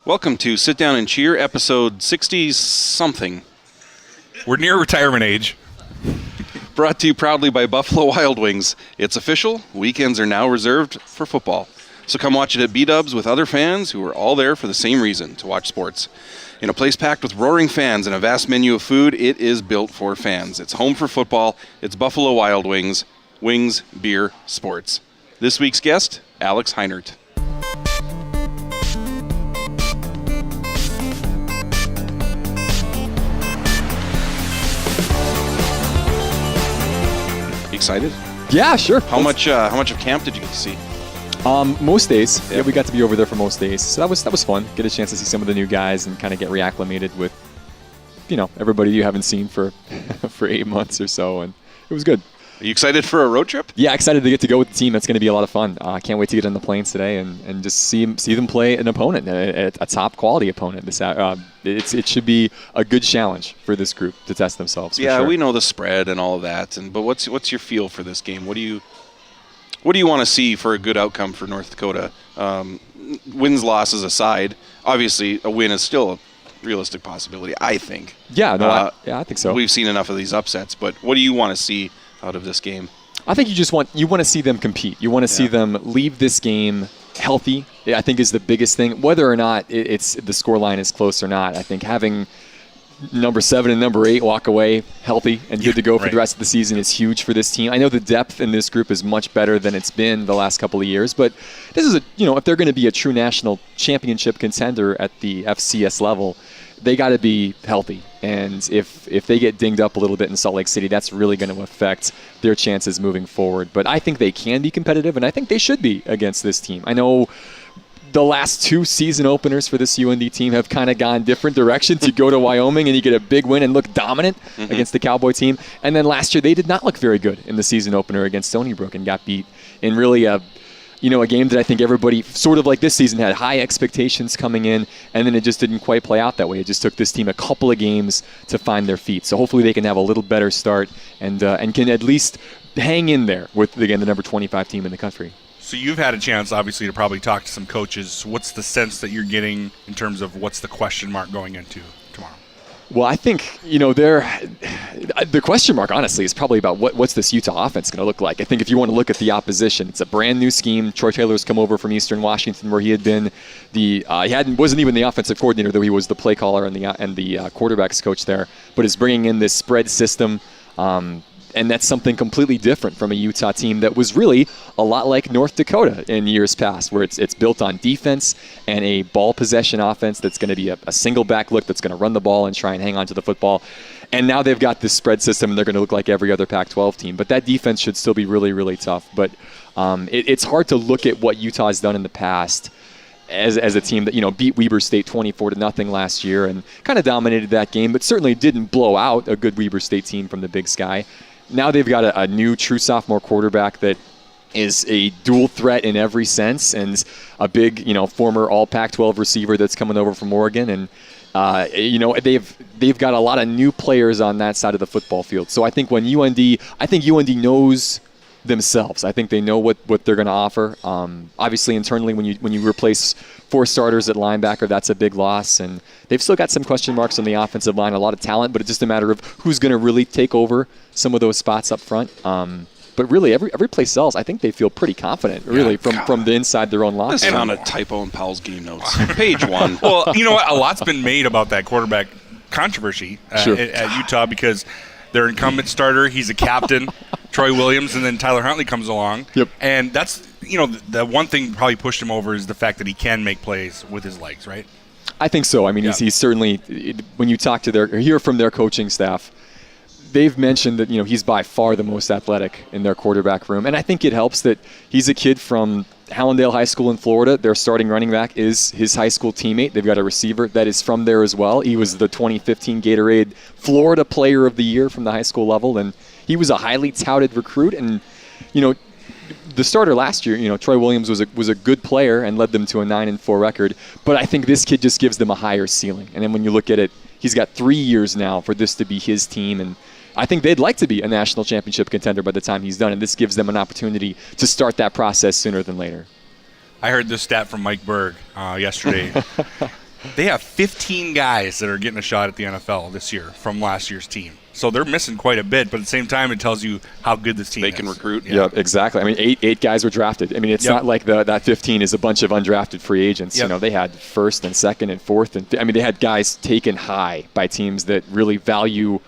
Welcome to Sit Down and Cheer, episode 60-something. We're near retirement age. Brought to you proudly by Buffalo Wild Wings. It's official. Weekends are now reserved for football. So come watch it at B-Dubs with other fans who are all there for the same reason, to watch sports. In a place packed with roaring fans and a vast menu of food, it is built for fans. It's home for football. It's Buffalo Wild Wings. Wings, beer, sports. This week's guest, Alex Heinert. Excited? Yeah, sure. How much of camp did you get to see? Most days. Yeah. Yeah, we got to be over there for most days. So that was fun. Get a chance to see some of the new guys and kind of get reacclimated with, everybody you haven't seen for 8 months or so, and it was good. Are you excited for a road trip? Yeah, excited to get to go with the team. That's going to be a lot of fun. I can't wait to get on the planes today and just see them play an opponent, a top quality opponent. It should be a good challenge for this group to test themselves. Yeah, sure. we know the spread and all of that, but what's your feel for this game? What do you want to see for a good outcome for North Dakota? Wins, losses aside, obviously a win is still a realistic possibility, I think. Yeah, I think so. We've seen enough of these upsets, but what do you want to see out of this game? I think you want to see them compete. You want to see them leave this game healthy, I think, is the biggest thing. Whether or not it's the scoreline is close or not, I think having number 7 and number 8 walk away healthy and good to go for the rest of the season is huge for this team. I know the depth in this group is much better than it's been the last couple of years, but this is if they're going to be a true national championship contender at the FCS level, they got to be healthy. And if they get dinged up a little bit in Salt Lake City, that's really going to affect their chances moving forward. But I think they can be competitive, and I think they should be against this team. I know the last 2 season openers for this UND team have kind of gone different directions. You go to Wyoming and you get a big win and look dominant against the Cowboy team. And then last year they did not look very good in the season opener against Stony Brook and got beat in really a game that I think everybody, sort of like this season, had high expectations coming in, and then it just didn't quite play out that way. It just took this team a couple of games to find their feet. So hopefully they can have a little better start and can at least hang in there with, again, the number 25 team in the country. So you've had a chance, obviously, to probably talk to some coaches. What's the sense that you're getting in terms of what's the question mark going into tomorrow? Well, I think, the question mark, honestly, is probably about what's this Utah offense going to look like. I think if you want to look at the opposition, it's a brand new scheme. Troy Taylor's come over from Eastern Washington, where he had been wasn't even the offensive coordinator, though he was the play caller and the quarterbacks coach there, but is bringing in this spread system. And that's something completely different from a Utah team that was really a lot like North Dakota in years past, where it's built on defense and a ball possession offense that's going to be a single back look that's going to run the ball and try and hang on to the football. And now they've got this spread system, and they're going to look like every other Pac-12 team. But that defense should still be really, really tough. But it's hard to look at what Utah has done in the past as a team that beat Weber State 24-0 last year and kind of dominated that game, but certainly didn't blow out a good Weber State team from the Big Sky. Now they've got a new true sophomore quarterback that is a dual threat in every sense, and a big, former all Pac-12 receiver that's coming over from Oregon, and they've got a lot of new players on that side of the football field. So I think UND knows themselves. I think they know what they're going to offer. Obviously, internally, when you replace 4 starters at linebacker, that's a big loss. And they've still got some question marks on the offensive line, a lot of talent, but it's just a matter of who's going to really take over some of those spots up front. But really, every place else, I think they feel pretty confident, really, from the inside their own locker. This found a typo in Powell's game notes. Page 1. Well, you know what? A lot's been made about that quarterback controversy at Utah because their incumbent starter, he's a captain, Troy Williams, and then Tyler Huntley comes along. Yep. And that's, the one thing probably pushed him over is the fact that he can make plays with his legs, right? I think so. I mean, he's certainly, when you talk to hear from their coaching staff, they've mentioned that he's by far the most athletic in their quarterback room, and I think it helps that he's a kid from Hallandale High School in Florida. Their starting running back is his high school teammate. They've got a receiver that is from there as well. He was the 2015 Gatorade Florida Player of the Year from the high school level, and he was a highly touted recruit. And the starter last year, Troy Williams was a good player and led them to a 9-4 record. But I think this kid just gives them a higher ceiling. And then when you look at it, he's got 3 years now for this to be his team, and I think they'd like to be a national championship contender by the time he's done, and this gives them an opportunity to start that process sooner than later. I heard this stat from Mike Berg yesterday. They have 15 guys that are getting a shot at the NFL this year from last year's team. So they're missing quite a bit, but at the same time, it tells you how good this team is. They can recruit. Yeah, exactly. I mean, eight guys were drafted. I mean, it's not like that 15 is a bunch of undrafted free agents. You know, they had first and second and fourth. And I mean, they had guys taken high by teams that really value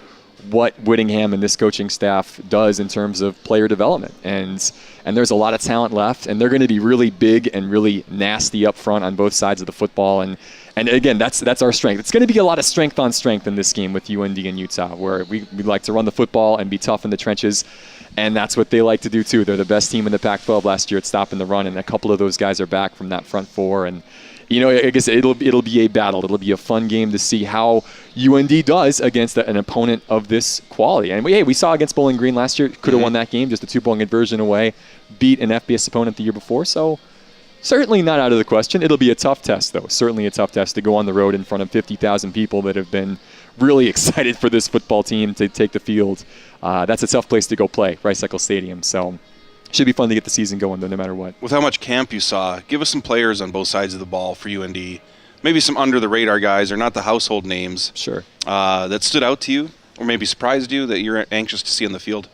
what Whittingham and this coaching staff does in terms of player development. And there's a lot of talent left, and they're going to be really big and really nasty up front on both sides of the football. And again, that's our strength. It's going to be a lot of strength on strength in this game with UND and Utah, where we like to run the football and be tough in the trenches, and that's what they like to do too. They're the best team in the Pac-12 last year at stopping the run, and a couple of those guys are back from that front four. And you know, I guess it'll be a battle. It'll be a fun game to see how UND does against an opponent of this quality. And we saw against Bowling Green last year, could have won that game, just a 2-point conversion away, beat an FBS opponent the year before. So certainly not out of the question. It'll be a tough test, though. Certainly a tough test to go on the road in front of 50,000 people that have been really excited for this football team to take the field. That's a tough place to go play, Rice-Eccles Stadium. So should be fun to get the season going, though, no matter what. With how much camp you saw, give us some players on both sides of the ball for UND. Maybe some under-the-radar guys, or not the household names. Sure. That stood out to you, or maybe surprised you that you're anxious to see on the field.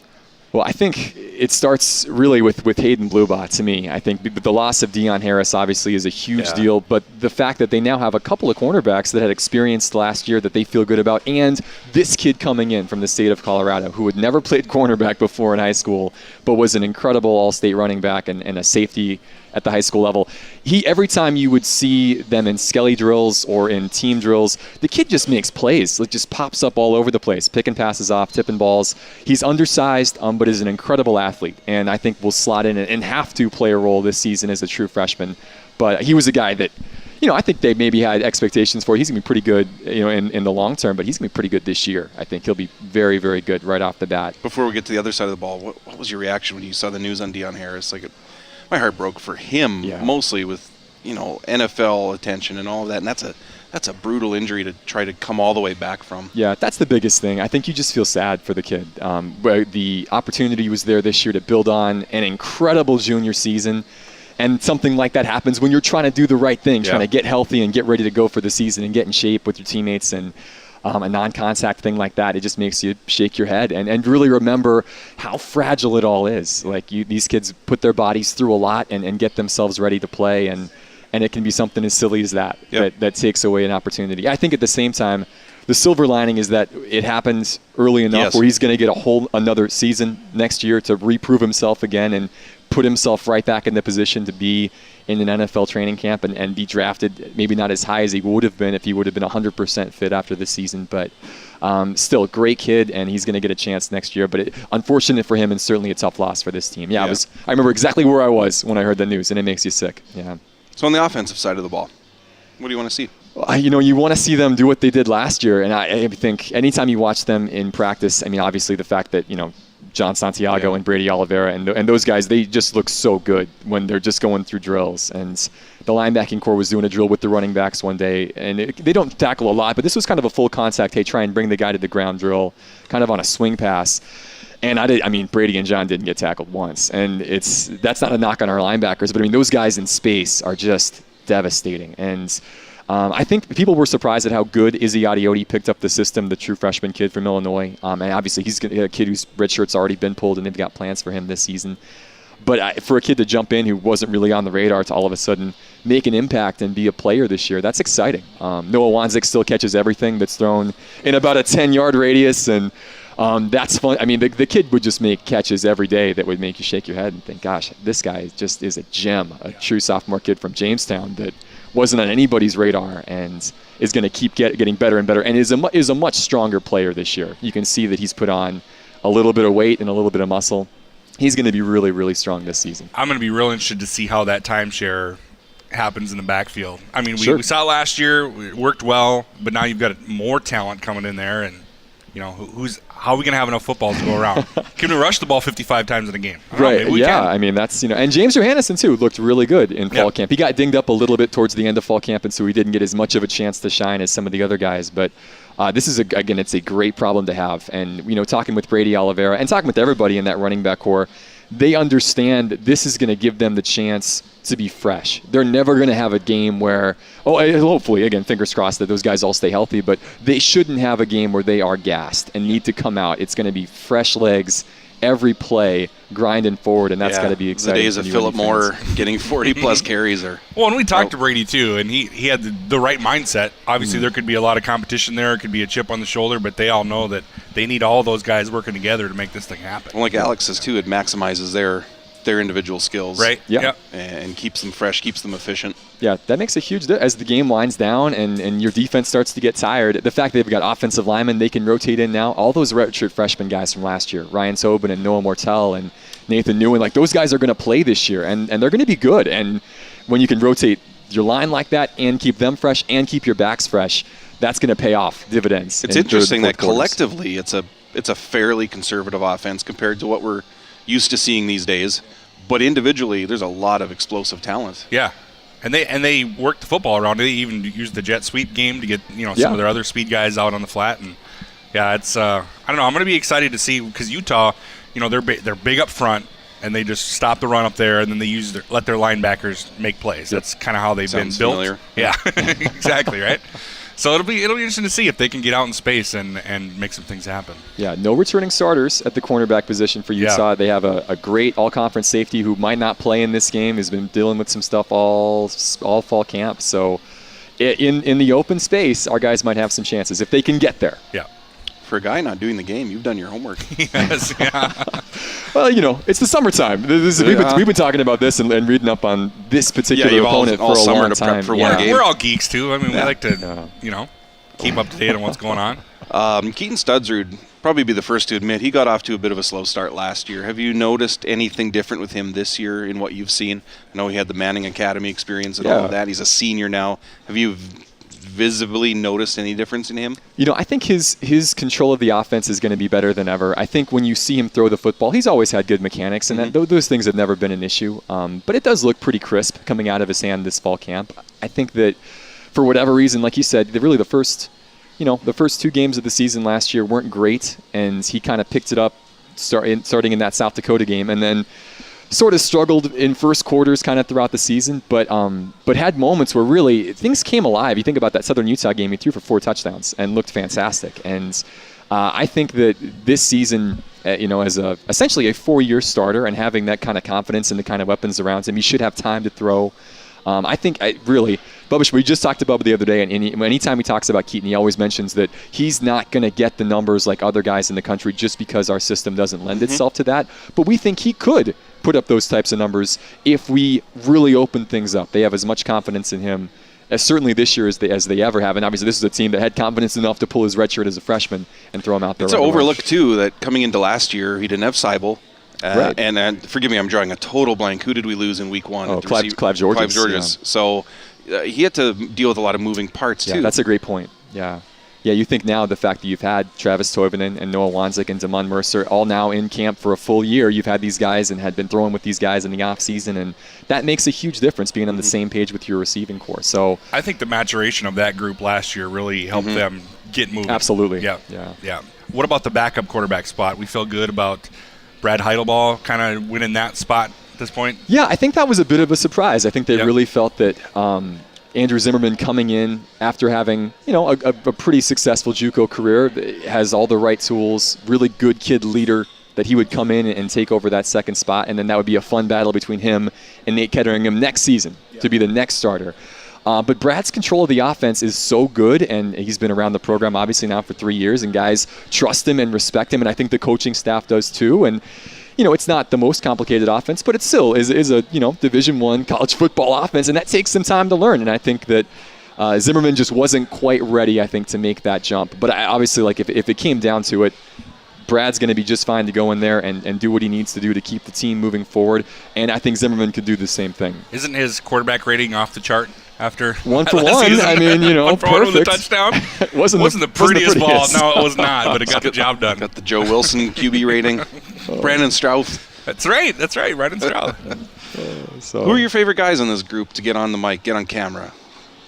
Well, I think it starts really with Hayden Bluebot to me. I think the loss of Deion Harris obviously is a huge deal, but the fact that they now have a couple of cornerbacks that had experienced last year that they feel good about, and this kid coming in from the state of Colorado who had never played cornerback before in high school, but was an incredible all-state running back and a safety at the high school level. Every time you would see them in skelly drills or in team drills, the kid just makes plays. It just pops up all over the place, picking passes off, tipping balls. He's undersized, but is an incredible athlete, and I think will slot in and have to play a role this season as a true freshman. But he was a guy that, I think they maybe had expectations for. He's going to be pretty good, in the long term, but he's going to be pretty good this year. I think he'll be very, very good right off the bat. Before we get to the other side of the ball, what was your reaction when you saw the news on Deion Harris? My heart broke for him, mostly with, NFL attention and all of that. And that's a brutal injury to try to come all the way back from. Yeah, that's the biggest thing. I think you just feel sad for the kid. The opportunity was there this year to build on an incredible junior season. And something like that happens when you're trying to do the right thing, trying to get healthy and get ready to go for the season and get in shape with your teammates. And a non-contact thing like that, it just makes you shake your head and really remember how fragile it all is. These kids put their bodies through a lot and get themselves ready to play, and it can be something as silly as that that takes away an opportunity. I think at the same time, the silver lining is that it happens early enough where he's going to get another season next year to reprove himself again and put himself right back in the position to be in an NFL training camp and be drafted, maybe not as high as he would have been if he would have been 100% fit after this season. But still, great kid, and he's going to get a chance next year. But unfortunate for him and certainly a tough loss for this team. I remember exactly where I was when I heard the news, and it makes you sick. Yeah. So on the offensive side of the ball, what do you want to see? You want to see them do what they did last year. And I think anytime you watch them in practice, obviously the fact that, John Santiago and Brady Oliveira and those guys, they just look so good when they're just going through drills. And the linebacking core was doing a drill with the running backs one day, and they don't tackle a lot, but this was kind of a full contact, hey, try and bring the guy to the ground drill, kind of on a swing pass. And Brady and John didn't get tackled once. And that's not a knock on our linebackers, but those guys in space are just devastating. And I think people were surprised at how good Izzy Adioti picked up the system, the true freshman kid from Illinois. And obviously he's a kid whose red shirt's already been pulled, and they've got plans for him this season. But for a kid to jump in who wasn't really on the radar to all of a sudden make an impact and be a player this year, that's exciting. Noah Wanzik still catches everything that's thrown in about a 10-yard radius, and that's fun. The kid would just make catches every day that would make you shake your head and think, gosh, this guy just is a gem, a true sophomore kid from Jamestown that wasn't on anybody's radar and is going to keep getting better and better, and is a much stronger player this year. You can see that he's put on a little bit of weight and a little bit of muscle. He's going to be really, really strong this season. I'm going to be real interested to see how that timeshare happens in the backfield. We saw it last year. It worked well, but now you've got more talent coming in there, and how are we going to have enough footballs to go around? Can we rush the ball 55 times in a game? Right, that's, and James Johannesson, too, looked really good in fall camp. He got dinged up a little bit towards the end of fall camp, and so he didn't get as much of a chance to shine as some of the other guys. But this is, it's a great problem to have. And, talking with Brady Oliveira and talking with everybody in that running back core, they understand that this is going to give them the chance to be fresh. They're never going to have a game where, hopefully, again, fingers crossed that those guys all stay healthy, but they shouldn't have a game where they are gassed and need to come out. It's going to be fresh legs every play, grinding forward, and that's got to be exciting. The days of Philip Moore getting 40-plus carries are... Well, and we talked to Brady, too, and he had the right mindset. Obviously, there could be a lot of competition there. It could be a chip on the shoulder, but they all know that they need all those guys working together to make this thing happen. Well, like Alex says, too, it maximizes their individual skills. Right. Yeah. And keeps them fresh, keeps them efficient. Yeah, that makes a huge difference. As the game winds down and your defense starts to get tired, the fact they've got offensive linemen they can rotate in now, all those redshirt freshman guys from last year, Ryan Tobin and Noah Mortel and Nathan Newen, like those guys are going to play this year, and they're going to be good. And when you can rotate your line like that and keep them fresh and keep your backs fresh, that's going to pay off dividends. It's interesting that collectively it's a fairly conservative offense compared to what we're used to seeing these days. But individually, there's a lot of explosive talent. Yeah, and they work the football around. They even use the jet sweep game to get some of their other speed guys out on the flat. And yeah, it's I don't know. I'm going to be excited to see because Utah, they're big up front and they just stop the run up there and then they let their linebackers make plays. That's kind of how they've been built. Familiar. Yeah, exactly right. So it'll be interesting to see if they can get out in space and make some things happen. Yeah, no returning starters at the cornerback position for Utah. Yeah. They have a great all-conference safety who might not play in this game. Has been dealing with some stuff all fall camp. So in the open space, our guys might have some chances if they can get there. Yeah. For a guy not doing the game, you've done your homework. Yes, yeah. Well, it's the summertime. We've been talking about this and reading up on this particular opponent for a long time. For one game. We're all geeks, too. I mean, we like to, keep up to date on what's going on. Keaton Studsrud probably be the first to admit he got off to a bit of a slow start last year. Have you noticed anything different with him this year in what you've seen? I know he had the Manning Academy experience and all of that. He's a senior now. Have you visibly noticed any difference in him? I think his control of the offense is going to be better than ever. I think when you see him throw the football, he's always had good mechanics, and those things have never been an issue. But it does look pretty crisp coming out of his hand this fall camp. I think that for whatever reason, like you said, the first 2 games of the season last year weren't great, and he kind of picked it up starting in that South Dakota game, and then sort of struggled in first quarters kind of throughout the season, but had moments where really things came alive. You think about that Southern Utah game, he threw for 4 touchdowns and looked fantastic. And I think that this season, as essentially a 4-year starter and having that kind of confidence and the kind of weapons around him, he should have time to throw. Bubbish, we just talked about it the other day, and anytime he talks about Keaton, he always mentions that he's not going to get the numbers like other guys in the country just because our system doesn't lend itself to that. But we think he could put up those types of numbers if we really open things up. They have as much confidence in him as certainly this year as they ever have. And obviously this is a team that had confidence enough to pull his red shirt as a freshman and throw him out there. It's an overlook, too, that coming into last year, he didn't have Seibel. Right. And forgive me, I'm drawing a total blank. Who did we lose in week 1? Clive Georges. Clive Georges. Yeah. So he had to deal with a lot of moving parts, too. Yeah, that's a great point. Yeah. Yeah, you think now the fact that you've had Travis Toivonen and Noah Wanzik and Damon Mercer all now in camp for a full year, you've had these guys and had been throwing with these guys in the offseason, and that makes a huge difference being on the same page with your receiving core. So I think the maturation of that group last year really helped them get moving. Absolutely. Yeah. What about the backup quarterback spot? We feel good about Brad Heidelball kind of winning that spot at this point? Yeah, I think that was a bit of a surprise. I think they really felt that Andrew Zimmerman coming in after having, a pretty successful JUCO career, has all the right tools, really good kid leader, that he would come in and take over that second spot, and then that would be a fun battle between him and Nate Ketteringham next season to be the next starter. But Brad's control of the offense is so good, and he's been around the program obviously now for 3 years, and guys trust him and respect him, and I think the coaching staff does too. And it's not the most complicated offense, but it still is a Division I college football offense, and that takes some time to learn. And I think that Zimmerman just wasn't quite ready, I think, to make that jump. But obviously, if it came down to it, Brad's going to be just fine to go in there and do what he needs to do to keep the team moving forward. And I think Zimmerman could do the same thing. Isn't his quarterback rating off the chart after 1 for 1? Season? I mean, one for perfect. 1 with a touchdown. It wasn't the prettiest ball. No, it was not, but it got the job done. Got the Joe Wilson QB rating. Brandon Strauss. That's right, Brandon Strauss. Who are your favorite guys in this group to get on the mic, get on camera?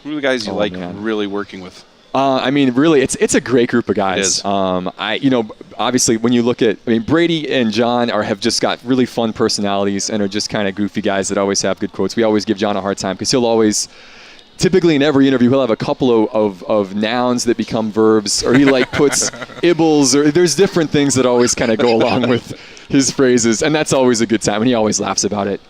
Who are the guys you really working with? Really, it's a great group of guys. It is. Obviously, when you look at, Brady and John have just got really fun personalities and are just kind of goofy guys that always have good quotes. We always give John a hard time because he'll always, typically in every interview, he'll have a couple of nouns that become verbs, or he puts ibbles, or there's different things that always kind of go along with his phrases, and that's always a good time, and he always laughs about it.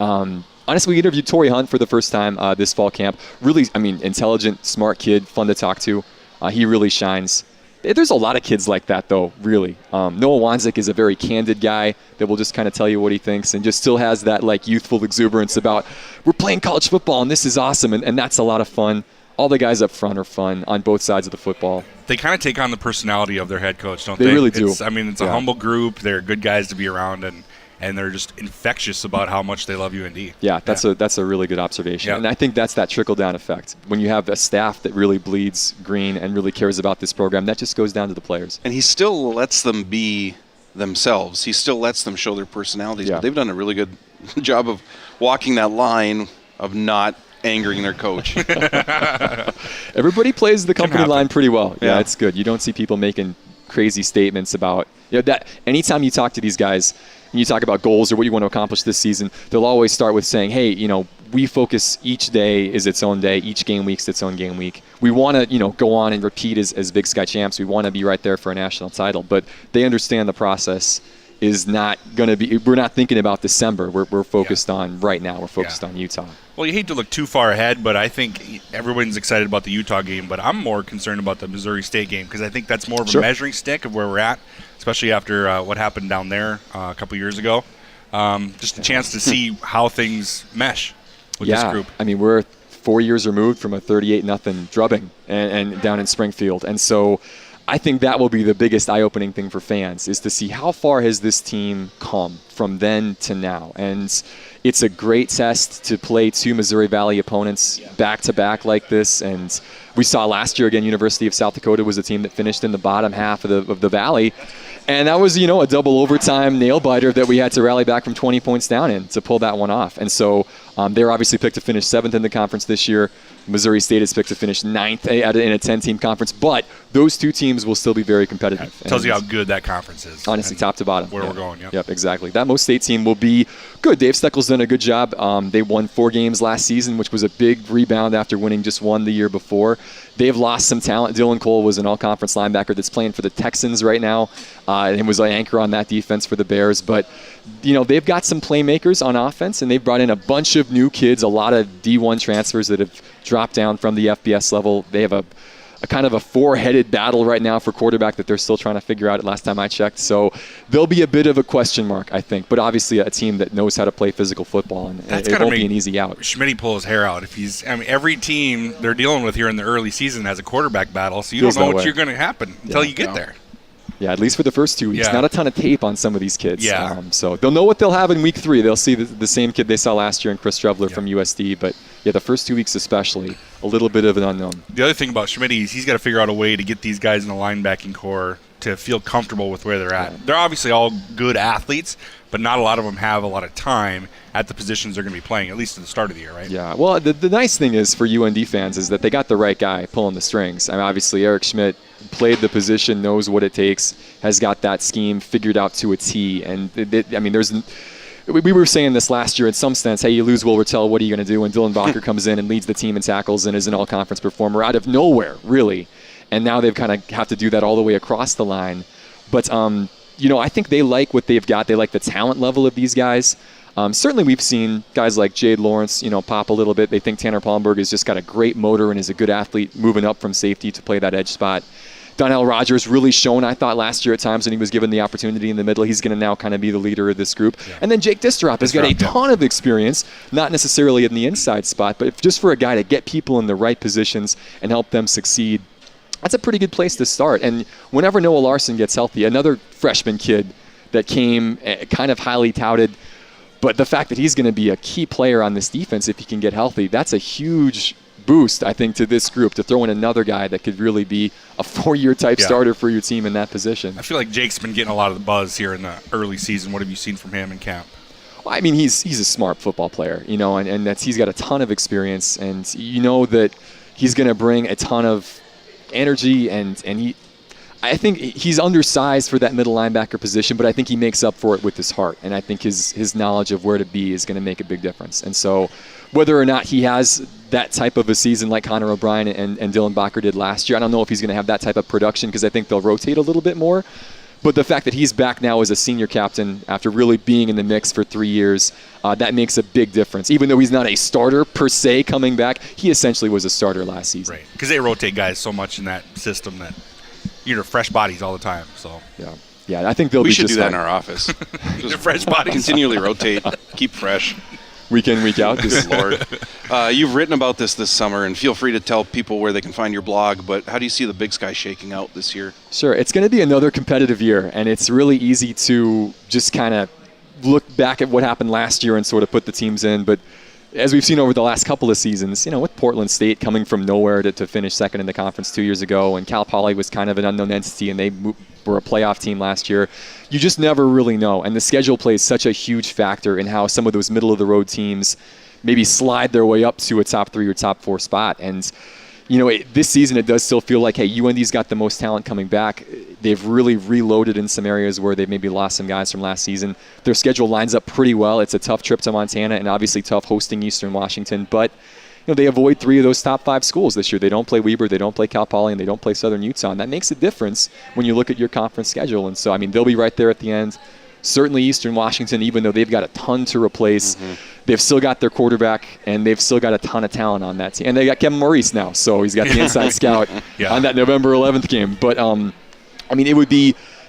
Honestly, we interviewed Torrey Hunt for the first time this fall camp. Really, intelligent, smart kid, fun to talk to. He really shines. There's a lot of kids like that, though, really. Noah Wanzik is a very candid guy that will just kind of tell you what he thinks and just still has that youthful exuberance about, we're playing college football and this is awesome, and that's a lot of fun. All the guys up front are fun on both sides of the football. They kind of take on the personality of their head coach, don't they? They really do. It's a humble group. They're good guys to be around, and they're just infectious about how much they love UND. Yeah, that's a really good observation. Yeah. And I think that's that trickle-down effect. When you have a staff that really bleeds green and really cares about this program, that just goes down to the players. And he still lets them be themselves. He still lets them show their personalities. Yeah. But they've done a really good job of walking that line of not angering their coach. Everybody plays the company happen. line pretty well. Yeah, Yeah. it's good. You don't see people making crazy statements about that. Anytime you talk to these guys and you talk about goals or what you want to accomplish this season, they'll always start with saying, hey, we focus, each day is its own day, each game week's its own game week. We want to, go on and repeat as Big Sky champs. We want to be right there for a national title, but they understand the process is not going to be, we're not thinking about December. We're focused on right now. We're focused on Utah. Well, you hate to look too far ahead, but I think everyone's excited about the Utah game, but I'm more concerned about the Missouri State game because I think that's more of a measuring stick of where we're at, especially after what happened down there a couple years ago. Just a chance to see how things mesh with this group. We're 4 years removed from a 38-0 drubbing and down in Springfield. And so I think that will be the biggest eye-opening thing for fans, is to see how far has this team come from then to now. And it's a great test to play two Missouri Valley opponents back-to-back like this. And we saw last year, again, University of South Dakota was a team that finished in the bottom half of the Valley. And that was, a double overtime nail-biter that we had to rally back from 20 points down in to pull that one off. And so they're obviously picked to finish 7th in the conference this year. Missouri State is picked to finish 9th in a 10-team conference. But those two teams will still be very competitive. Tells you how good that conference is. Honestly, top to bottom. Where we're going, Yep, exactly. That Most State team will be good. Dave Steckel's done a good job. They won 4 games last season, which was a big rebound after winning just 1 the year before. They've lost some talent. Dylan Cole was an all-conference linebacker that's playing for the Texans right now and was an anchor on that defense for the Bears. But, they've got some playmakers on offense, and they've brought in a bunch of new kids, a lot of D1 transfers that have dropped down from the FBS level. They have a kind of a 4-headed battle right now for quarterback that they're still trying to figure out last time I checked. So there'll be a bit of a question mark, I think. But obviously a team that knows how to play physical football, and it won't be an easy out. Schmitty pull his hair out. Every team they're dealing with here in the early season has a quarterback battle, so you don't know what's going to happen until you get there. Yeah, at least for the first 2 weeks. Yeah. Not a ton of tape on some of these kids. Yeah. So they'll know what they'll have in week 3. They'll see the same kid they saw last year in Chris Trevler from USD. But, the first 2 weeks especially, a little bit of an unknown. The other thing about Schmidt is he's got to figure out a way to get these guys in the linebacking core to feel comfortable with where they're at. Yeah. They're obviously all good athletes, but not a lot of them have a lot of time at the positions they're going to be playing, at least at the start of the year, right? Yeah, well, the nice thing is for UND fans is that they got the right guy pulling the strings. Obviously, Eric Schmidt played the position, knows what it takes, has got that scheme figured out to a T. And, we were saying this last year in some sense, hey, you lose Will Rattel, what are you going to do? And Dylan Bacher comes in and leads the team in tackles and is an all-conference performer out of nowhere, really. And now they've kind of have to do that all the way across the line. But, I think they like what they've got. They like the talent level of these guys. Certainly we've seen guys like Jade Lawrence, pop a little bit. They think Tanner Palmberg has just got a great motor and is a good athlete moving up from safety to play that edge spot. Donnell Rogers really shown, I thought, last year at times when he was given the opportunity in the middle. He's going to now kind of be the leader of this group. Yeah. And then Jake Distrop has got a ton of experience, not necessarily in the inside spot, but just for a guy to get people in the right positions and help them succeed. That's a pretty good place to start. And whenever Noah Larson gets healthy, another freshman kid that came kind of highly touted, but the fact that he's going to be a key player on this defense if he can get healthy, that's a huge boost, I think, to this group to throw in another guy that could really be a 4-year type starter for your team in that position. I feel like Jake's been getting a lot of the buzz here in the early season. What have you seen from him in camp? Well, he's a smart football player, and he's got a ton of experience, and that he's going to bring a ton of energy, and I think he's undersized for that middle linebacker position, but I think he makes up for it with his heart, and I think his knowledge of where to be is going to make a big difference. And so whether or not he has that type of a season like Connor O'Brien and Dylan Bacher did last year, I don't know if he's going to have that type of production because I think they'll rotate a little bit more. But the fact that he's back now as a senior captain after really being in the mix for 3 years, that makes a big difference. Even though he's not a starter per se coming back, he essentially was a starter last season. Right, because they rotate guys so much in that system that you're fresh bodies all the time. So yeah, I think they'll we be should just do that fine. in our office. Just fresh bodies. Continually rotate, keep fresh. Week in, week out. Good Lord. You've written about this summer, and feel free to tell people where they can find your blog, but how do you see the Big Sky shaking out this year? Sure. It's going to be another competitive year, and it's really easy to just kind of look back at what happened last year and sort of put the teams in. But as we've seen over the last couple of seasons, with Portland State coming from nowhere to finish second in the conference 2 years ago, and Cal Poly was kind of an unknown entity, and they were a playoff team last year. You just never really know, and the schedule plays such a huge factor in how some of those middle-of-the-road teams maybe slide their way up to a top 3 or top 4 spot. And this season it does still feel like, hey, UND's got the most talent coming back. They've really reloaded in some areas where they've maybe lost some guys from last season. Their schedule lines up pretty well. It's a tough trip to Montana and obviously tough hosting Eastern Washington. But they avoid 3 of those top 5 schools this year. They don't play Weber, they don't play Cal Poly, and they don't play Southern Utah. And that makes a difference when you look at your conference schedule. And so, they'll be right there at the end. Certainly Eastern Washington, even though they've got a ton to replace, they've still got their quarterback, and they've still got a ton of talent on that team. And they got Kevin Maurice now, so he's got the inside scout on that November 11th game. But,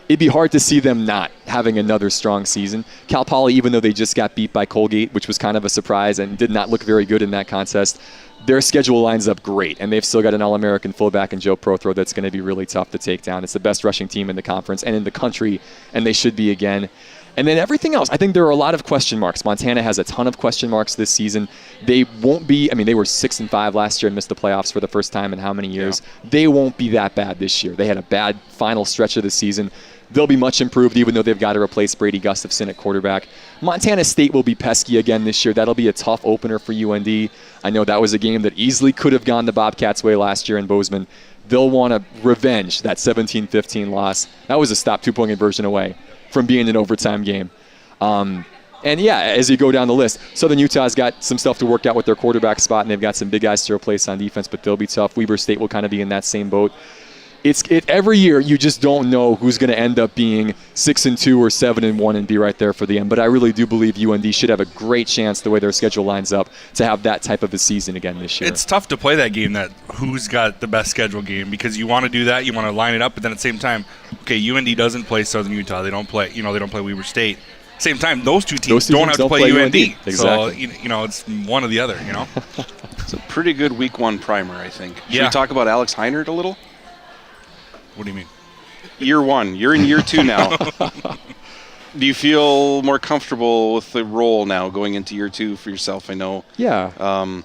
it'd be hard to see them not having another strong season. Cal Poly, even though they just got beat by Colgate, which was kind of a surprise and did not look very good in that contest, their schedule lines up great, and they've still got an All-American fullback in Joe Prothro that's going to be really tough to take down. It's the best rushing team in the conference and in the country, and they should be again. And then everything else, I think there are a lot of question marks. Montana has a ton of question marks this season. They won't be, they were 6-5 last year and missed the playoffs for the first time in how many years? Yeah. They won't be that bad this year. They had a bad final stretch of the season. They'll be much improved, even though they've got to replace Brady Gustafson at quarterback. Montana State will be pesky again this year. That'll be a tough opener for UND. I know that was a game that easily could have gone the Bobcats' way last year in Bozeman. They'll want to revenge that 17-15 loss. That was a stop 2-point conversion away from being an overtime game. As you go down the list, Southern Utah's got some stuff to work out with their quarterback spot, and they've got some big guys to replace on defense, but they'll be tough. Weber State will kind of be in that same boat. Every year you just don't know who's going to end up being 6-2 or 7-1 and be right there for the end. But I really do believe UND should have a great chance, the way their schedule lines up, to have that type of a season again this year. It's tough to play that game, that who's got the best schedule game, because you want to do that, you want to line it up, but then at the same time, okay, UND doesn't play Southern Utah, they don't play Weber State. Same time, those two teams don't have to play UND. Exactly. So it's one or the other. It's a pretty good week 1 primer, I think. Should we talk about Alex Heinert a little? What do you mean? Year 1. You're in year 2 now. Do you feel more comfortable with the role now going into year 2 for yourself? I know. Yeah.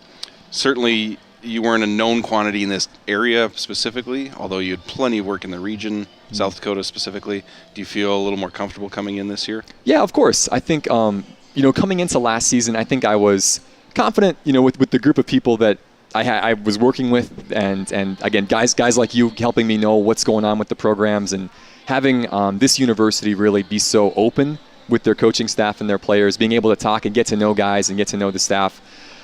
Certainly you weren't a known quantity in this area specifically, although you had plenty of work in the region, South Dakota specifically. Do you feel a little more comfortable coming in this year? Yeah, of course. I think, coming into last season, I think I was confident, with the group of people that I was working with, and again, guys like you helping me know what's going on with the programs, and having this university really be so open with their coaching staff and their players, being able to talk and get to know guys and get to know the staff.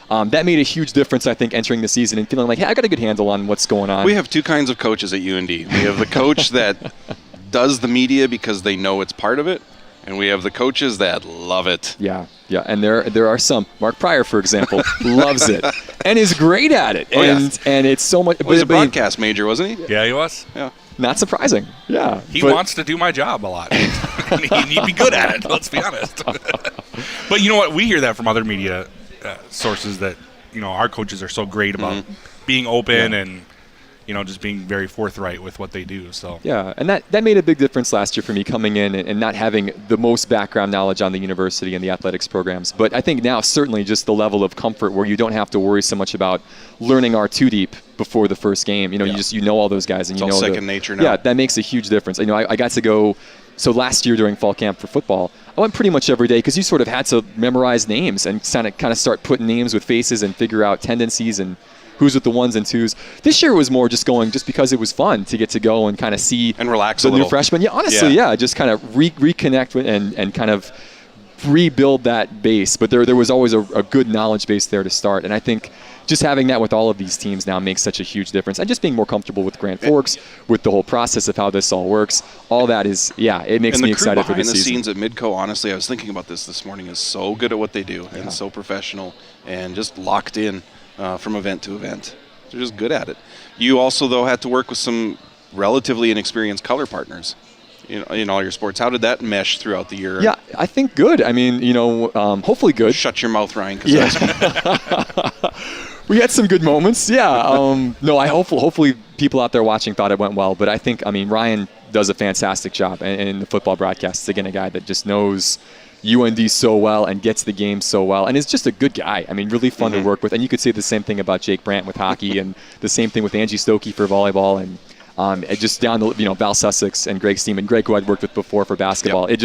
That made a huge difference, I think, entering the season and feeling like, hey, I got a good handle on what's going on. We have 2 kinds of coaches at UND. We have the coach that does the media because they know it's part of it, and we have the coaches that love it. Yeah, and there are some. Mark Pryor, for example, loves it and is great at it. And it's so much. He was a broadcast major, wasn't he? Yeah, he was. Yeah. Not surprising. Yeah. He wants to do my job a lot. He'd be good at it, let's be honest. But you know what? We hear that from other media sources that, our coaches are so great about being open and, just being very forthright with what they do. So yeah, and that made a big difference last year for me, coming in and not having the most background knowledge on the university and the athletics programs. But I think now certainly just the level of comfort where you don't have to worry so much about learning R2 deep before the first game. You know all those guys, and it's all second nature now. Yeah, that makes a huge difference. I got to go. So last year during fall camp for football, I went pretty much every day because you sort of had to memorize names and kind of start putting names with faces and figure out tendencies. And who's with the ones and twos. This year was more just going just because it was fun to get to go and kind of see and relax the a little. new freshmen. Yeah, honestly, yeah, just kind of reconnect with and kind of rebuild that base. But there was always a good knowledge base there to start, and I think just having that with all of these teams now makes such a huge difference. And just being more comfortable with Grand Forks, with the whole process of how this all works, all that is, it makes me excited for this season. And the scenes at Midco, honestly, I was thinking about this morning, is so good at what they do and so professional and just locked in from event to event. They're just good at it. You also, though, had to work with some relatively inexperienced color partners in all your sports. How did that mesh throughout the year? Yeah, I think good. I mean, hopefully good. Shut your mouth, Ryan. We had some good moments, no, hopefully people out there watching thought it went well, but I think, Ryan does a fantastic job in the football broadcast. Again, a guy that just knows UND so well and gets the game so well, and is just a good guy. Really fun to work with. And you could say the same thing about Jake Brandt with hockey, and the same thing with Angie Stokey for volleyball, and just down to Val Sussex and Greg Steeman, Greg, who I'd worked with before for basketball. Yep.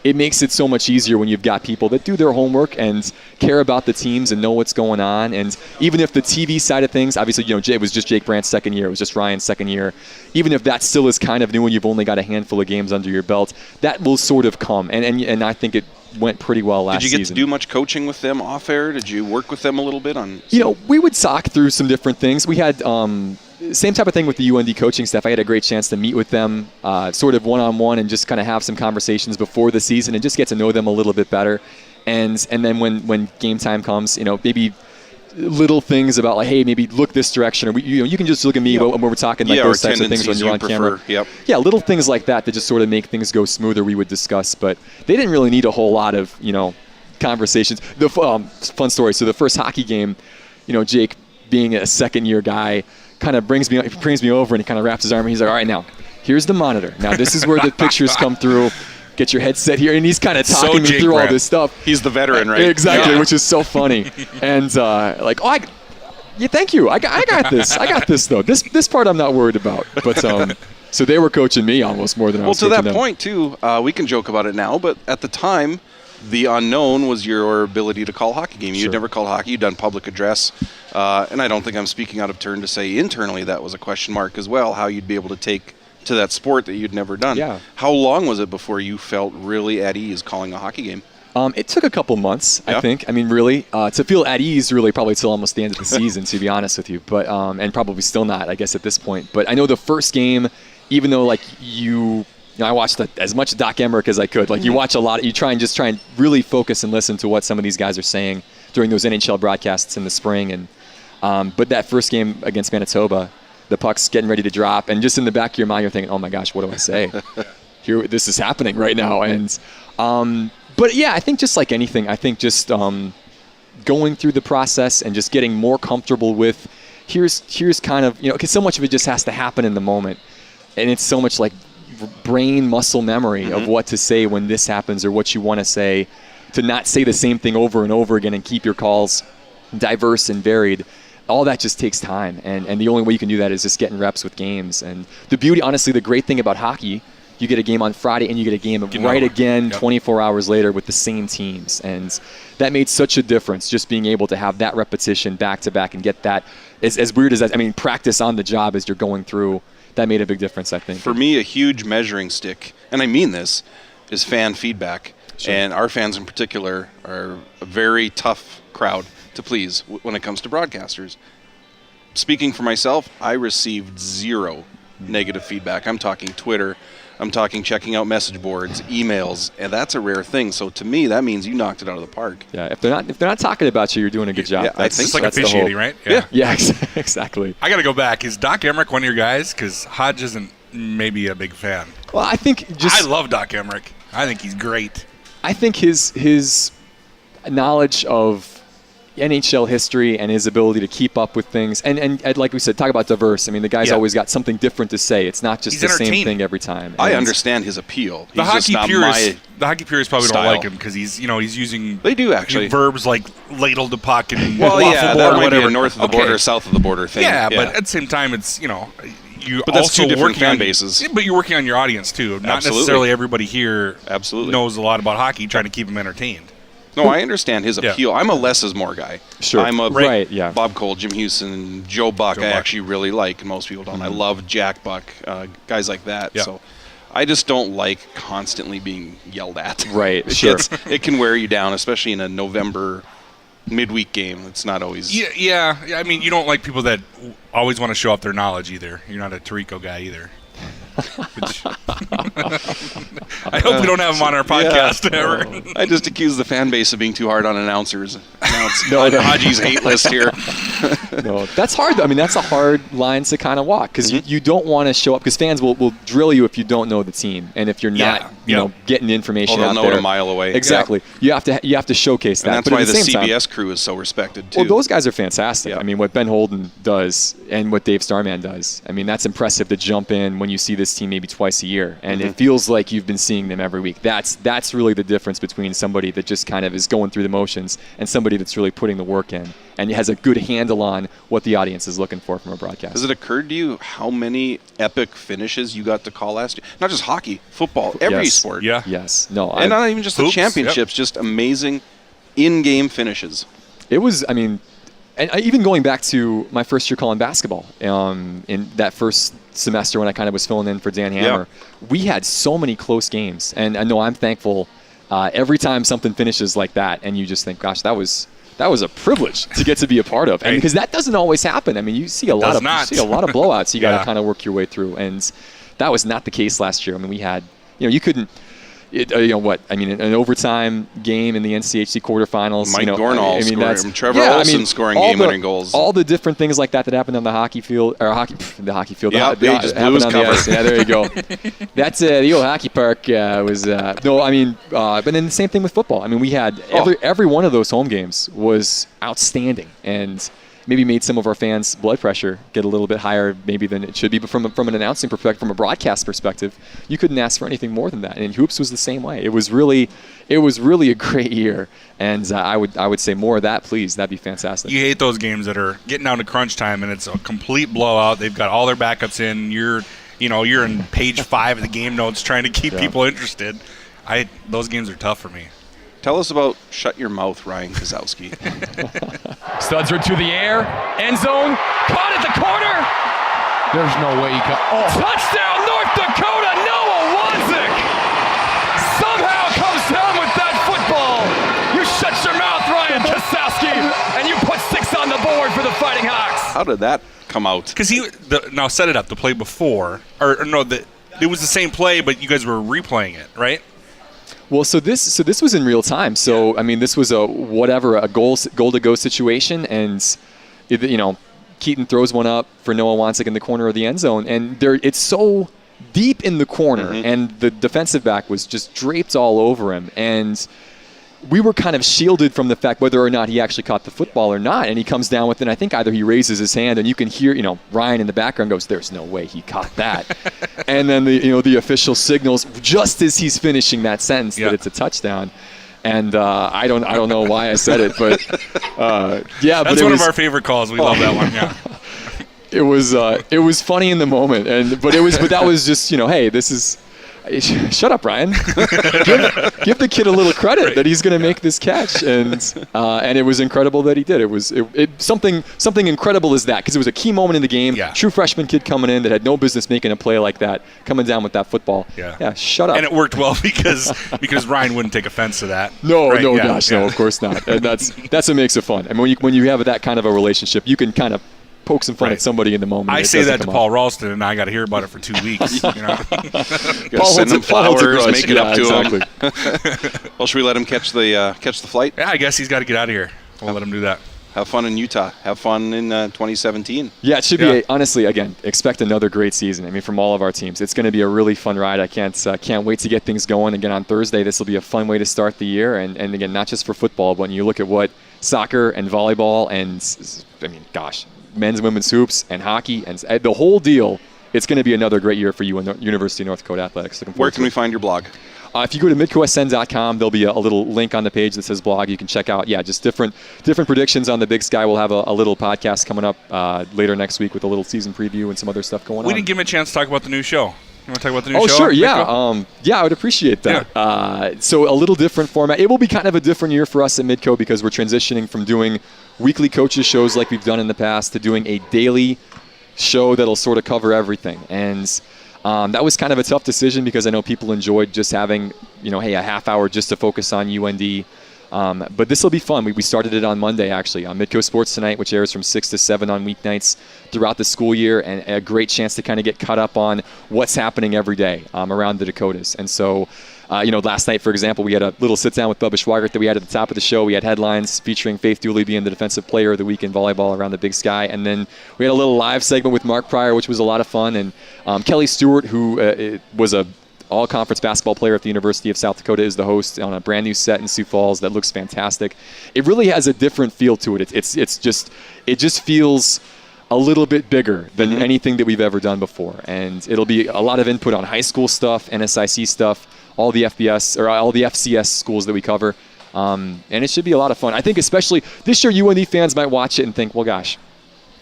It makes it so much easier when you've got people that do their homework and care about the teams and know what's going on. And even if the TV side of things, obviously, it was just Jake Brandt's second year, it was just Ryan's second year. Even if that still is kind of new and you've only got a handful of games under your belt, that will sort of come. And I think it went pretty well last season. Did you get to do much coaching with them off air? Did you work with them a little bit on? We would talk through some different things. We had same type of thing with the UND coaching staff. I had a great chance to meet with them sort of one-on-one and just kind of have some conversations before the season and just get to know them a little bit better. And then when game time comes, maybe little things about like, hey, maybe look this direction, or you can just look at me when we're talking like those types of things when you're on camera. Yeah, little things like that just sort of make things go smoother. We would discuss, but they didn't really need a whole lot of conversations. The fun story. So the first hockey game, Jake, being a second-year guy, kind of brings me over and he kind of wraps his arm and he's like, all right, now here's the monitor. Now this is where the pictures come through. Get your headset here, and he's kind of talking me through all this stuff. He's the veteran, right? Exactly, which is so funny. And thank you. I got this. I got this though. This part I'm not worried about. But so they were coaching me almost more than I was coaching them. Well, to that point too, we can joke about it now, but at the time, the unknown was your ability to call a hockey game. You'd never called hockey. You'd done public address. And I don't think I'm speaking out of turn to say internally that was a question mark as well, how you'd be able to take to that sport that you'd never done. Yeah. How long was it before you felt really at ease calling a hockey game? It took a couple months, I think. Really, to feel at ease, really, probably till almost the end of the season, to be honest with you. But and probably still not, I guess, at this point. But I know the first game, even though I watched as much Doc Emmerich as I could. You watch a lot. You try and really focus and listen to what some of these guys are saying during those NHL broadcasts in the spring. And but that first game against Manitoba, the puck's getting ready to drop, and just in the back of your mind, you're thinking, "Oh my gosh, what do I say? Here, this is happening right now." And but yeah, I think just like anything, I think just going through the process and just getting more comfortable with here's kind of because so much of it just has to happen in the moment, and it's so much like brain muscle memory of what to say when this happens or what you want to say, to not say the same thing over and over again and keep your calls diverse and varied. All that just takes time, and the only way you can do that is just getting reps with games. And the beauty, honestly, the great thing about hockey, you get a game on Friday and you get a game again 24 hours later with the same teams, and that made such a difference, just being able to have that repetition back to back and get that, as weird as that, practice on the job as you're going through. That made a big difference, I think. For me, a huge measuring stick, and I mean this, is fan feedback. Sure. And our fans in particular are a very tough crowd to please when it comes to broadcasters. Speaking for myself, I received zero negative feedback. I'm talking Twitter. I'm talking checking out message boards, emails, and that's a rare thing. So to me, that means you knocked it out of the park. Yeah, if they're not talking about you, you're doing a good job. Yeah, I think it's like officiating, right? Yeah, exactly. I got to go back. Is Doc Emmerich one of your guys? Because Hodge isn't maybe a big fan. Well, I think I love Doc Emmerich. I think he's great. I think his knowledge of NHL history and his ability to keep up with things, and like we said, talk about diverse. The guy's always got something different to say. It's not just the same thing every time. I understand his appeal. The hockey purists probably don't like him because he's using verbs like ladle to puck and that might be a north of the border, south of the border thing. Yeah, but at the same time, it's you but that's two different fan bases. But you're working on your audience too. Not necessarily everybody here knows a lot about hockey. Trying to keep them entertained. No, I understand his appeal. I'm a less is more guy. Sure. I'm a Bob Cole, Jim Houston, Joe Buck. I actually really like, and most people don't. I love Jack Buck, guys like that. So I just don't like constantly being yelled at. Right, sure. It can wear you down, especially in a November midweek game. It's not always. Yeah. I mean, you don't like people that always want to show off their knowledge either. You're not a Tirico guy either. I hope we don't have him on our podcast ever. I just accuse the fan base of being too hard on announcers. Haji's hate list here. No, that's hard. I mean, that's a hard line to kind of walk because you don't want to show up because fans will drill you if you don't know the team and if you're not getting information out know there it a mile away. Exactly. You have to showcase that. And that's but why at the CBS time, crew is so respected too. Well, those guys are fantastic. I mean, what Ben Holden does and what Dave Starman does. I mean, that's impressive to jump in when you see this team maybe twice a year, and it feels like you've been seeing them every week. That's really the difference between somebody that just kind of is going through the motions and somebody that's really putting the work in and has a good handle on what the audience is looking for from a broadcast. Has it occurred to you how many epic finishes you got to call last year? Not just hockey, football, every sport. Yeah. Yes. No. And not even just the championships, just amazing in-game finishes. It was, I mean, and even going back to my first year calling basketball, in that first semester when I kind of was filling in for Dan Hammer, we had so many close games. And I know I'm thankful every time something finishes like that, and you just think, gosh, that was a privilege to get to be a part of, and because that doesn't always happen. I mean, you see a lot of blowouts. You got to kind of work your way through, and that was not the case last year. I mean, we had, you couldn't. An overtime game in the NCHC quarterfinals. Mike Dornall scoring, Trevor Olson scoring game-winning goals. All the different things like that happened on the hockey field, the hockey field. Yeah, they just blew his cover. Yeah, there you go. That's the old hockey park was. But then the same thing with football. I mean, we had every one of those home games was outstanding, and maybe made some of our fans' blood pressure get a little bit higher maybe than it should be. But from an announcing perspective, from a broadcast perspective, you couldn't ask for anything more than that. And Hoops was the same way. It was really a great year. And I would say more of that, please. That'd be fantastic. You hate those games that are getting down to crunch time and it's a complete blowout. They've got all their backups in. You're in page 5 of the game notes trying to keep people interested. Those games are tough for me. Tell us about Shut Your Mouth, Ryan Kozowski. Studs are to the air. End zone. Caught at the corner. There's no way he got. Touchdown, North Dakota. Noah Wanzik somehow comes down with that football. You shut your mouth, Ryan Kozowski, and you put 6 on the board for the Fighting Hawks. How did that come out? Because now set it up, the play before. It was the same play, but you guys were replaying it, right? Well, so this was in real time. So I mean, this was a goal to go situation, and Keaton throws one up for Noah Wanzik in the corner of the end zone, and it's so deep in the corner, and the defensive back was just draped all over him, and we were kind of shielded from the fact whether or not he actually caught the football or not. And he comes down with it, and I think either he raises his hand, and you can hear, Ryan in the background goes, "There's no way he caught that." And then the official signals just as he's finishing that sentence that it's a touchdown. And I don't know why I said it, but that's one of our favorite calls. We love that one. Yeah. It was funny in the moment, but that was just hey, this is. Shut up, Ryan. give the kid a little credit that he's going to make this catch, and it was incredible that he did. It was something incredible as that, because it was a key moment in the game. Yeah. True freshman kid coming in that had no business making a play like that, coming down with that football. Yeah. Shut up. And it worked well because Ryan wouldn't take offense to that. No, right? No, of course not. And that's what makes it fun. I mean, when you have that kind of a relationship, you can kind of poke some fun at somebody in the moment. I say that to Paul Ralston, and I got to hear about it for 2 weeks. Paul send him flowers, make it up to him. Well, should we let him catch the flight? Yeah, I guess he's got to get out of here. We'll let him do that. Have fun in Utah. Have fun in 2017. Yeah, it should be. Honestly, again, expect another great season. I mean, from all of our teams, it's going to be a really fun ride. I can't wait to get things going again on Thursday. This will be a fun way to start the year, and again, not just for football, but when you look at what soccer and volleyball and men's and women's hoops and hockey and the whole deal, it's going to be another great year for you in the University of North Dakota Athletics. Where can we find your blog? If you go to midcoSN.com, there'll be a little link on the page that says blog. You can check out, just different predictions on the Big Sky. We'll have a little podcast coming up later next week with a little season preview and some other stuff going on. We didn't give him a chance to talk about the new show. You want to talk about the new show? Oh, sure, yeah. Midco? Yeah, I would appreciate that. Yeah. So a little different format. It will be kind of a different year for us at Midco because we're transitioning from doing weekly coaches shows like we've done in the past to doing a daily show that'll sort of cover everything. And that was kind of a tough decision because I know people enjoyed just having, hey, a half hour just to focus on UND. But this will be fun. We started it on Monday, actually, on Midco Sports Tonight, which airs from 6 to 7 on weeknights throughout the school year, and a great chance to kind of get caught up on what's happening every day around the Dakotas. And so, last night, for example, we had a little sit-down with Bubba Schweigert that we had at the top of the show. We had headlines featuring Faith Dooley being the Defensive Player of the Week in volleyball around the Big Sky. And then we had a little live segment with Mark Pryor, which was a lot of fun. And Kelly Stewart, who was a all-conference basketball player at the University of South Dakota, is the host on a brand new set in Sioux Falls that looks fantastic. It really has a different feel to it. It just feels a little bit bigger than anything that we've ever done before. And it'll be a lot of input on high school stuff, NSIC stuff, all the FBS or all the FCS schools that we cover. And it should be a lot of fun. I think especially this year UND fans might watch it and think, well, gosh,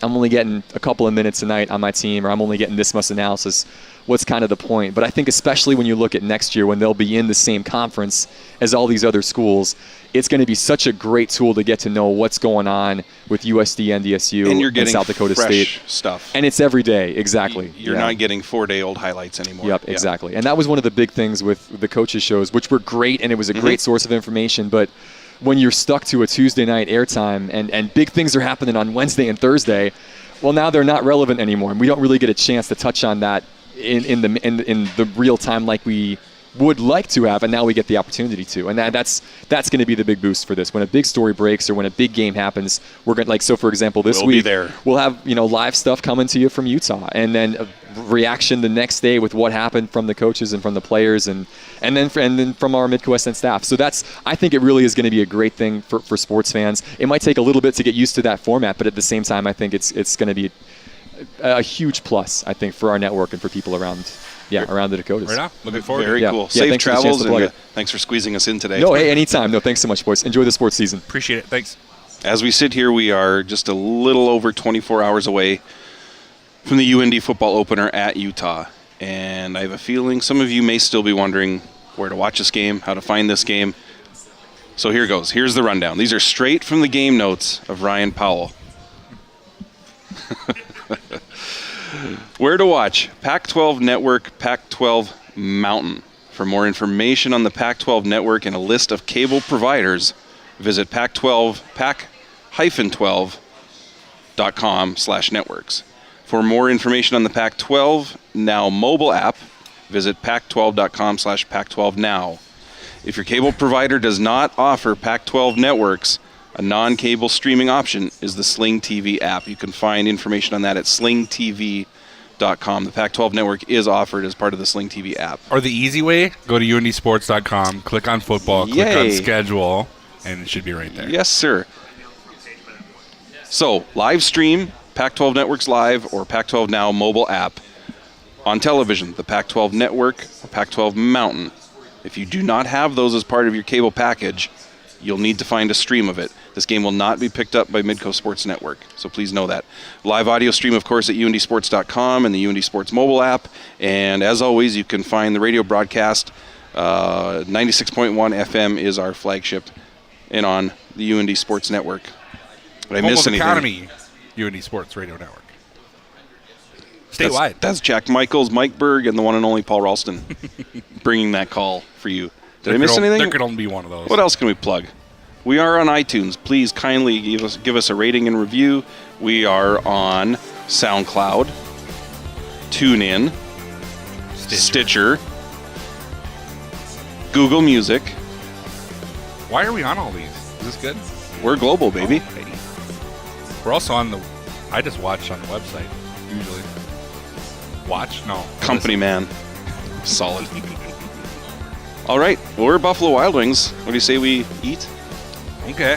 I'm only getting a couple of minutes a night on my team, or I'm only getting this much analysis. What's kind of the point? But I think especially when you look at next year when they'll be in the same conference as all these other schools, it's going to be such a great tool to get to know what's going on with USD, NDSU, and you're getting South Dakota fresh State stuff. And it's every day, exactly. You're not getting 4-day-old highlights anymore. Yep, exactly. And that was one of the big things with the coaches shows, which were great, and it was a great source of information. But when you're stuck to a Tuesday night airtime and big things are happening on Wednesday and Thursday, well, now they're not relevant anymore, and we don't really get a chance to touch on that in the real time like we would like to have, and now we get the opportunity to. And that's going to be the big boost for this. When a big story breaks or when a big game happens, we're going to, so for example, this week we'll have live stuff coming to you from Utah, and then a reaction the next day with what happened from the coaches and from the players, and then from our Midwest and staff. So I think it really is going to be a great thing for sports fans. It might take a little bit to get used to that format, but at the same time, I think it's going to be a huge plus, I think, for our network and for people around the Dakotas. Right on. Looking forward. Very cool. Safe travels, and thanks for squeezing us in today. No, hey, anytime. No, thanks so much, boys. Enjoy the sports season. Appreciate it. Thanks. As we sit here, we are just a little over 24 hours away from the UND football opener at Utah. And I have a feeling some of you may still be wondering where to watch this game, how to find this game. So here goes. Here's the rundown. These are straight from the game notes of Ryan Powell. Where to watch? Pac-12 Network, Pac-12 Mountain. For more information on the Pac-12 Network and a list of cable providers, visit pac12.com/networks. For more information on the Pac-12 Now mobile app, visit pac12.com/Pac12Now. If your cable provider does not offer Pac-12 networks, a non-cable streaming option is the Sling TV app. You can find information on that at slingtv.com. The Pac-12 network is offered as part of the Sling TV app. Or the easy way, go to undsports.com, click on football, click on schedule, and it should be right there. Yes, sir. So, live stream, Pac-12 Networks Live or Pac-12 Now mobile app. On television, the Pac-12 Network or Pac-12 Mountain. If you do not have those as part of your cable package, you'll need to find a stream of it. This game will not be picked up by Midco Sports Network, so please know that. Live audio stream, of course, at undsports.com and the UND Sports mobile app. And as always, you can find the radio broadcast. 96.1 FM is our flagship and on the UND Sports Network. Did I miss anything? Economy, UND Sports Radio Network. Statewide. That's Jack Michaels, Mike Berg, and the one and only Paul Ralston bringing that call for you. Did I miss anything? There could only be one of those. What else can we plug? We are on iTunes. Please kindly give us a rating and review. We are on SoundCloud, TuneIn, Stitcher, Google Music. Why are we on all these? Is this good? We're global, baby. Okay. We're also on the... I just watch on the website, usually. Watch? No. Company man. Solid. All right. Well, we're Buffalo Wild Wings. What do you say we eat? Okay.